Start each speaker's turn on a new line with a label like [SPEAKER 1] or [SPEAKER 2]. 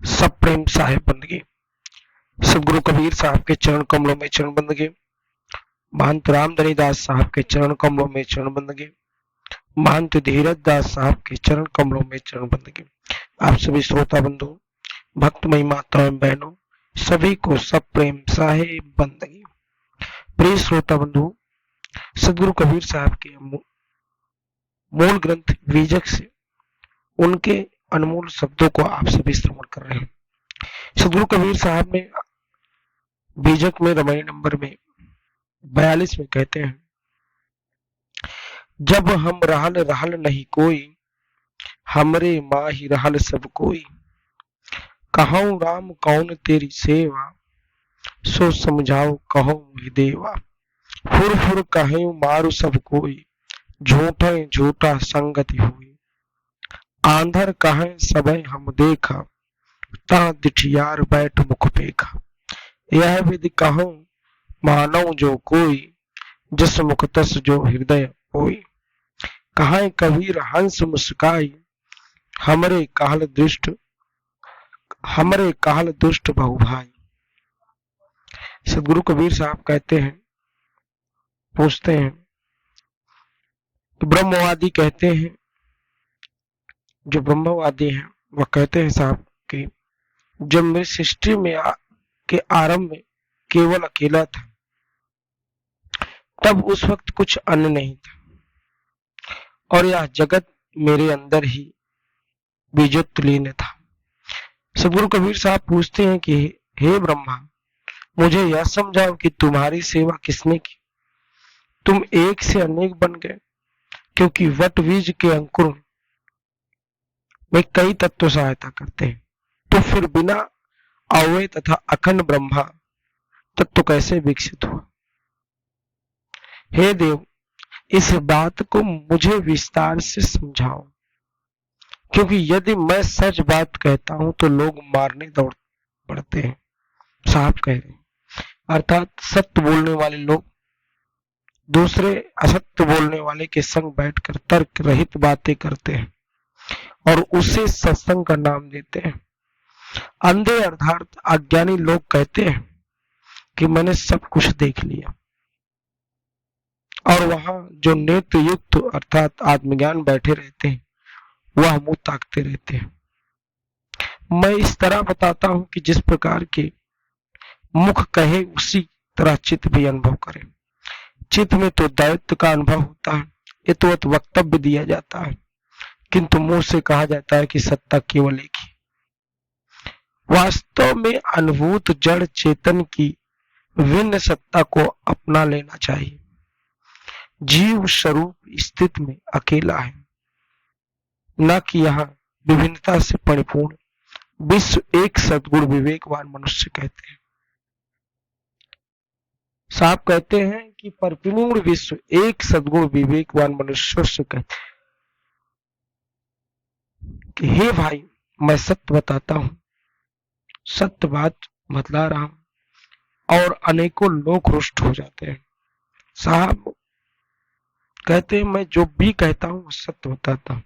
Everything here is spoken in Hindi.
[SPEAKER 1] सब प्रेम साहिब बंदगी। सदगुरु कबीर साहब के चरण कमलों में चरण बंदगी। महंत रामधनी दास साहब के चरण कमलों में चरण बंदगी। महंत धीरज दास साहब के चरण कमलों में चरण बंदगी। आप सभी श्रोता बंधु, भक्तमयी माताओं एवं बहनों, सभी को सब प्रेम साहिब बंदगी। प्रिय श्रोता बंधु, सदगुरु कबीर साहब के मूल ग्रंथ बीजक से उनके अनमोल शब्दों को आप सभी श्रवण कर रहे हैं। सदगुरु कबीर साहब ने बीजक में रामायण नंबर में 42 में कहते हैं, जब हम रहल रहल नहीं कोई, हमरे माही रहल सब कोई। कहूँ राम कौन तेरी सेवा, सो समझाओ कहो मुहि देवा। फुर फुर कहूँ मारु सब कोई, झूठे झूठा संगति हुई। आंधर कहें सबे हम देखा, ता दिठियार बैठ मुख पेखा। यह विधि कहूँ मानव जो कोई, जस मुख तस जो हृदय होई। कहां कबीर हंस मुस्काई, हमरे कहल दुष्ट बहु भाई। सदगुरु कबीर साहब कहते हैं, पूछते हैं तो ब्रह्मवादी कहते हैं, जो ब्रह्मवादी हैं वह कहते हैं साहब कि जब मेरी सृष्टि में के आरंभ में केवल अकेला था, तब उस वक्त कुछ अन्य नहीं था और यह जगत मेरे अंदर ही बीजत्व लीन था। सदगुरु कबीर साहब पूछते हैं कि हे ब्रह्मा, मुझे यह समझाओ कि तुम्हारी सेवा किसने की। तुम एक से अनेक बन गए, क्योंकि वट बीज के अंकुर में कई तत्व सहायता करते हैं। तो फिर बिना अव्यय तथा अखंड ब्रह्मा तत्व कैसे विकसित हुआ। हे देव, इस बात को मुझे विस्तार से समझाओ, क्योंकि यदि मैं सच बात कहता हूं तो लोग मारने दौड़ पड़ते हैं। साहब कह रहे हैं, अर्थात सत्य बोलने वाले लोग दूसरे असत्य बोलने वाले के संग बैठकर तर्क रहित बातें करते हैं और उसे सत्संग का नाम देते हैं। अंधे अर्थात अज्ञानी लोग कहते हैं कि मैंने सब कुछ देख लिया, और वहां जो नेत्र युक्त अर्थात आत्मज्ञान बैठे रहते हैं वह मुंह ताकते रहते हैं। मैं इस तरह बताता हूं कि जिस प्रकार के मुख कहे उसी तरह चित्त भी अनुभव करे। चित्त में तो दायित्व का अनुभव होता है, यथोवत वक्तव्य दिया जाता है, किंतु मुंह से कहा जाता है कि सत्ता केवल एक ही। वास्तव में अनुभूत जड़ चेतन की भिन्न सत्ता को अपना लेना चाहिए। जीव स्वरूप स्थित में अकेला है, न कि यहाँ विभिन्नता से परिपूर्ण विश्व एक सद्गुण विवेकवान मनुष्य कहते हैं। साहब कहते हैं कि परिपूर्ण विश्व एक सद्गुण विवेकवान मनुष्य से कहते हैं कि हे भाई, मैं सत्य बताता हूं, सत्य बात बतला रहा हूं, और अनेकों लोग रुष्ट हो जाते हैं। साहब कहते हैं मैं जो भी कहता हूं वो सत्य बताता हूं।